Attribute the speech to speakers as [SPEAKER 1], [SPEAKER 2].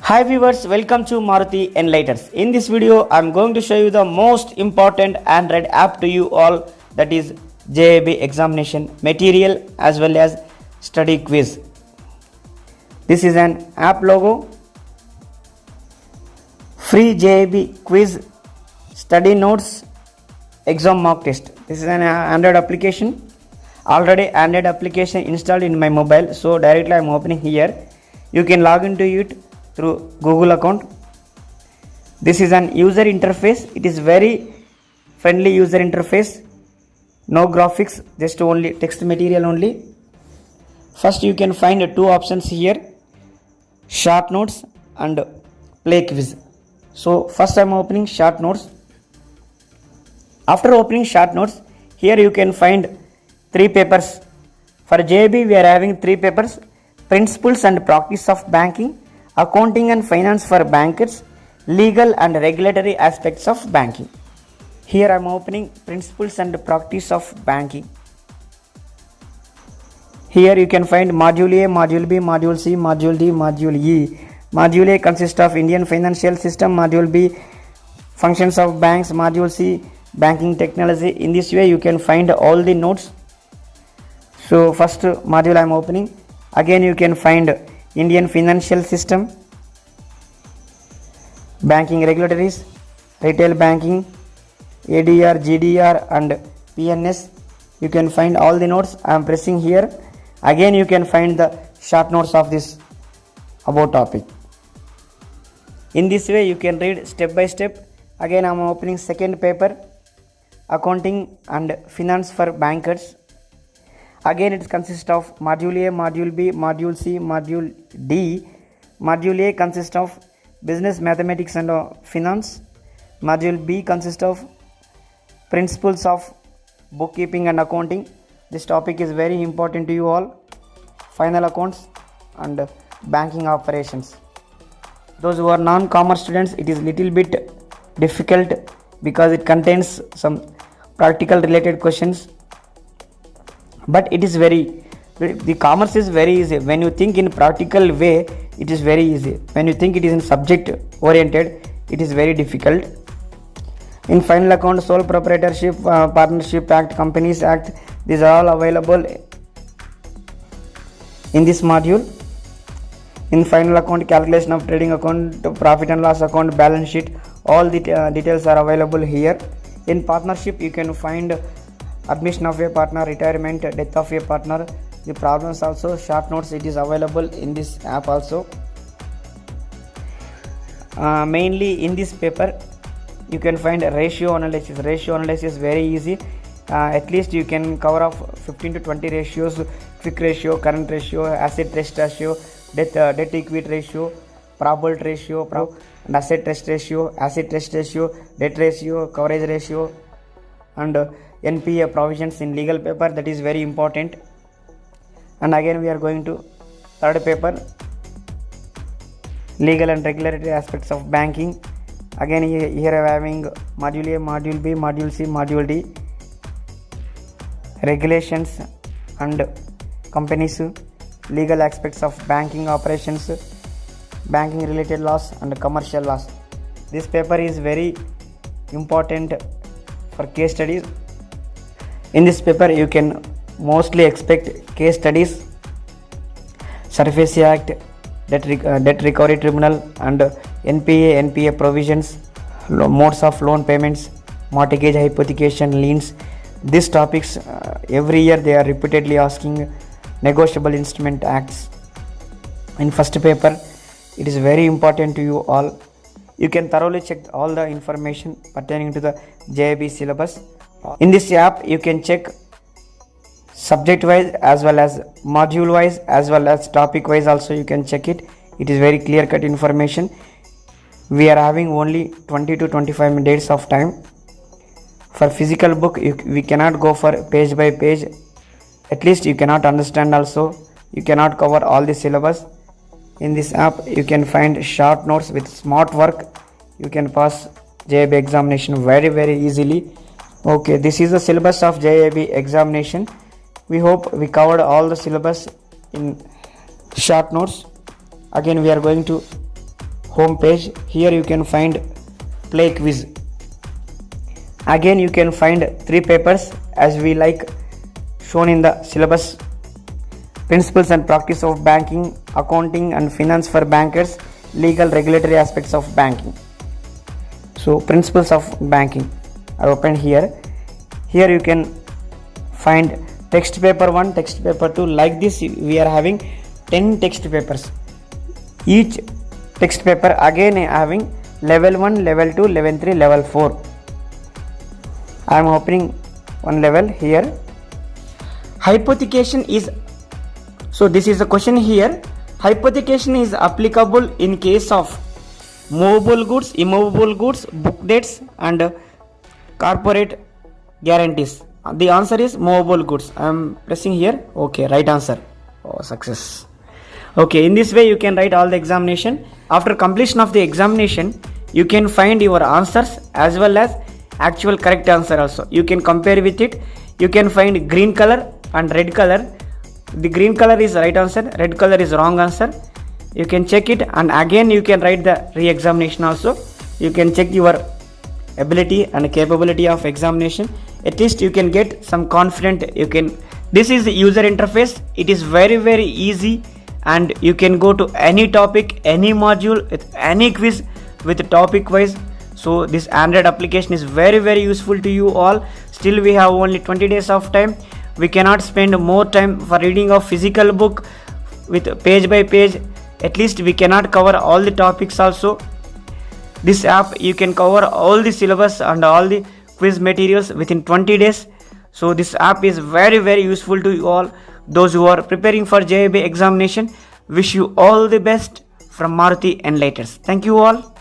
[SPEAKER 1] Hi viewers, welcome to Maruti Enlighters. In this video, I am going to show you the most important Android app to you all, that is JAB examination material as well as study quiz. This is an app logo, free JAB quiz, study notes, exam mock test. This is an Android application. Already Android application installed in my mobile, so directly I am opening here. You can log into it through Google account. This is an user interface. It is very friendly user interface. No graphics, just only text material only. First you can find two options here, short notes and play quiz. So first I am opening short notes. After opening short notes, here you can find three papers. For JAB we are having three papers: principles and practice of banking, accounting and finance for bankers, legal and regulatory aspects of banking. Here I am opening principles and practice of banking. Here you can find module A, module B, module C, module D, module E. Module A consists of Indian financial system, module B functions of banks, module C banking technology. In this way you can find all the notes. So first module I am opening. Again you can find Indian financial system, banking regulatories, retail banking, ADR, GDR and PNS. You can find all the notes. I am pressing here. Again you can find the short notes of this about topic. In this way you can read step by step. Again I am opening second paper, accounting and finance for bankers. Again it consists of module A, module B, module C, module D. Module A consists of business, mathematics and finance. Module B consists of principles of bookkeeping and accounting. This topic is very important to you all. Final accounts and banking operations. Those who are non-commerce students, it is little bit difficult because it contains some practical related questions. But it is the commerce is very easy. When you think in practical way, it is very easy. When you think it is in subject oriented, it is very difficult. In final account, sole proprietorship, partnership act, companies act, these are all available in this module. In final account, calculation of trading account, profit and loss account, balance sheet, all the details are available here. In partnership you can find admission of a partner, retirement, death of a partner, the problems also, short notes, it is available in this app also. Mainly in this paper you can find ratio analysis. Ratio analysis is very easy. At least you can cover up 15 to 20 ratios: quick ratio, current ratio, asset test ratio, debt equity ratio, probability ratio, and asset test ratio, debt ratio, coverage ratio, and NPA provisions in legal paper. That is very important. And again we are going to third paper, legal and regulatory aspects of banking. Again here I am having module A, module B, module C, module D, regulations and companies, legal aspects of banking operations, banking related laws and commercial laws. This paper is very important for case studies. In this paper you can mostly expect case studies, SARFAESI Act, debt recovery tribunal and NPA provisions, modes of loan payments, mortgage hypothecation, liens. These topics every year they are repeatedly asking. Negotiable instrument acts. In first paper it is very important to you all. You can thoroughly check all the information pertaining to the JAB syllabus. In this app you can check subject wise as well as module wise as well as topic wise also you can check it. It is very clear cut information. We are having only 20 to 25 minutes of time. For physical book we cannot go for page by page. At least you cannot understand also. You cannot cover all the syllabus. In this app you can find short notes with smart work. You can pass JAB examination very easily. Okay, this is the syllabus of JAB examination. We hope we covered all the syllabus in short notes. Again we are going to home page. Here you can find play quiz. Again you can find 3 papers as we like shown in the syllabus: principles and practice of banking, accounting and finance for bankers, legal regulatory aspects of banking. So principles of banking are opened here. Here you can find text paper 1, text paper 2. Like this we are having 10 text papers. Each text paper again having level 1, level 2, level 3, level 4. I am opening one level here. Hypothecation is, so this is the question here. Hypothecation is applicable in case of movable goods, immovable goods, book debts and corporate guarantees. The answer is movable goods. I am pressing here. Okay, right answer. Oh, success. Okay, in this way you can write all the examination. After completion of the examination, you can find your answers as well as actual correct answer also. You can compare with it. You can find green color and red color. The green color is right answer, red color is wrong answer. You can check it and again you can write the re-examination also. You can check your ability and capability of examination. At least you can get some confident. This is the user interface. It is very easy and you can go to any topic, any module with any quiz with topic wise. So this Android application is very useful to you all. Still we have only 20 days of time. We cannot spend more time for reading of physical book with page by page. At least we cannot cover all the topics also. This app you can cover all the syllabus and all the quiz materials within 20 days. So this app is very useful to you all. Those who are preparing for JIB examination, wish you all the best from Maruti Enlighters. Thank you all.